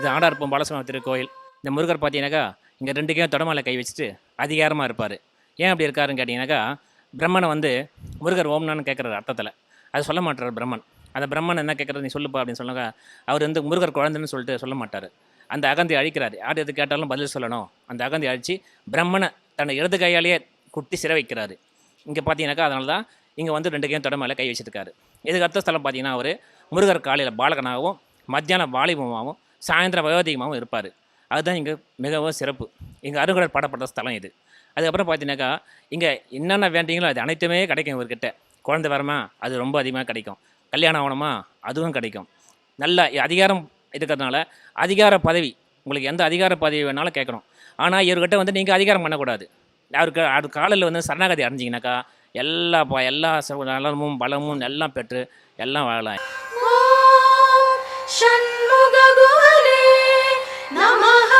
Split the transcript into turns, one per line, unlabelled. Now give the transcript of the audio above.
இது ஆடார்ப்பம் பாலசுவாமி திருக்கோயில். இந்த முருகர் பார்த்தீங்கன்னாக்கா இங்கே 2 கையும் தொடமலை கை வச்சுட்டு அதிகாரமாக இருப்பார். ஏன் அப்படி இருக்காருன்னு கேட்டிங்கனாக்கா, பிரம்மனை வந்து முருகர் ஓம்னான்னு கேட்குறாரு அர்த்தத்தில். அது சொல்ல மாட்டார் பிரம்மன். அந்த பிரம்மன் என்ன கேட்குறது, நீ சொல்லுப்பா அப்படின்னு சொன்னாக்கா, அவர் வந்து முருகர் குழந்தைன்னு சொல்லிட்டு சொல்ல மாட்டார். அந்த அகந்தி அழிக்கிறார். யார் எது கேட்டாலும் பதில் சொல்லணும். அந்த அகந்தி அழித்து பிரம்மனை தன்னை இடது கையாலேயே குட்டி சிறை வைக்கிறாரு. இங்கே பார்த்தீங்கன்னாக்கா அதனால தான் இங்கே வந்து 2 கையும் தொடமலை கை வச்சுருக்காரு. இதுக்கு அடுத்த ஸ்தலம் பார்த்தீங்கன்னா, அவர் முருகர் காலையில் பாலகனாகவும் மத்தியானம் வாலிபமாகவும் சாயந்தரம் வயோதிகமாகவும் இருப்பார். அதுதான் இங்கே மிகவும் சிறப்பு. இங்கே அருகடல் பாடப்பட்ட ஸ்தலம் இது. அதுக்கப்புறம் பார்த்தீங்கன்னாக்கா, இங்கே என்னென்ன வேண்டிங்களோ அது அனைத்துமே கிடைக்கும் இவர்கிட்ட. குழந்தை வரமா அது ரொம்ப அதிகமாக கிடைக்கும். கல்யாணம் ஆகணுமா அதுவும் கிடைக்கும். நல்ல அதிகாரம் இருக்கிறதுனால அதிகார பதவி, உங்களுக்கு எந்த அதிகார பதவி வேணாலும் கேட்கணும். ஆனால் இவர்கிட்ட வந்து நீங்கள் அதிகாரம் பண்ணக்கூடாது. அவருக்கு அது காலையில் வந்து சரணாகதி அடைஞ்சிங்கனாக்கா எல்லா நலமும் பலமும் எல்லாம் பெற்று எல்லாம் வாழலாம்.
षण्मुख गुहने नमः।